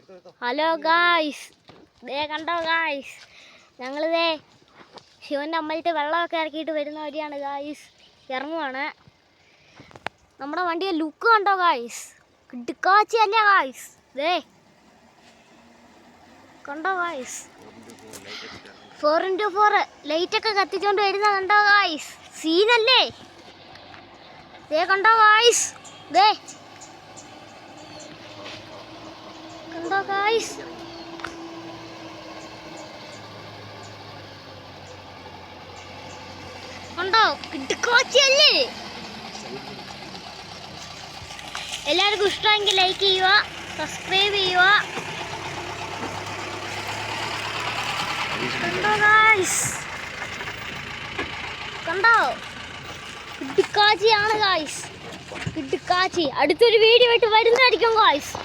Hello guys, ദേ കണ്ടോ guys, ഞങ്ങളിതേ ശിവൻ്റെ അമ്പലത്തിൽ വെള്ളമൊക്കെ ഇറക്കിയിട്ട് വരുന്ന വഴിയാണ് ഗായ്സ്, ഇറങ്ങുവാണ്. നമ്മുടെ വണ്ടിയെ ലുക്ക് കണ്ടോ ഗായ്സ്, കിടുക്കാച്ചി അല്ലേ ഗായ്സ്, ദേ കണ്ടോ ഗായ്സ്, 4x4 ലൈറ്റൊക്കെ കത്തിച്ചുകൊണ്ട് വരുന്ന കണ്ടോ ഗായ്സ്, സീനല്ലേ. ദേ കണ്ടോ ഗായ്സ്, ദേ കണ്ടോ ഗായ്സ്, കണ്ടോ കിടുക്കാച്ചിയല്ലേ. എല്ലാവർക്കും ഇഷ്ടമെങ്കിൽ ലൈക്ക് ചെയ്യുക, സബ്സ്ക്രൈബ് ചെയ്യുക. കണ്ടോ ഗായ്സ്, കണ്ടോ കിടുക്കാച്ചിയാണ് ഗായ്സ്, കിടുക്കാച്ചി. അടുത്തൊരു വീഡിയോ ആയിട്ട് വരുന്നതായിരിക്കും ഗായ്സ്.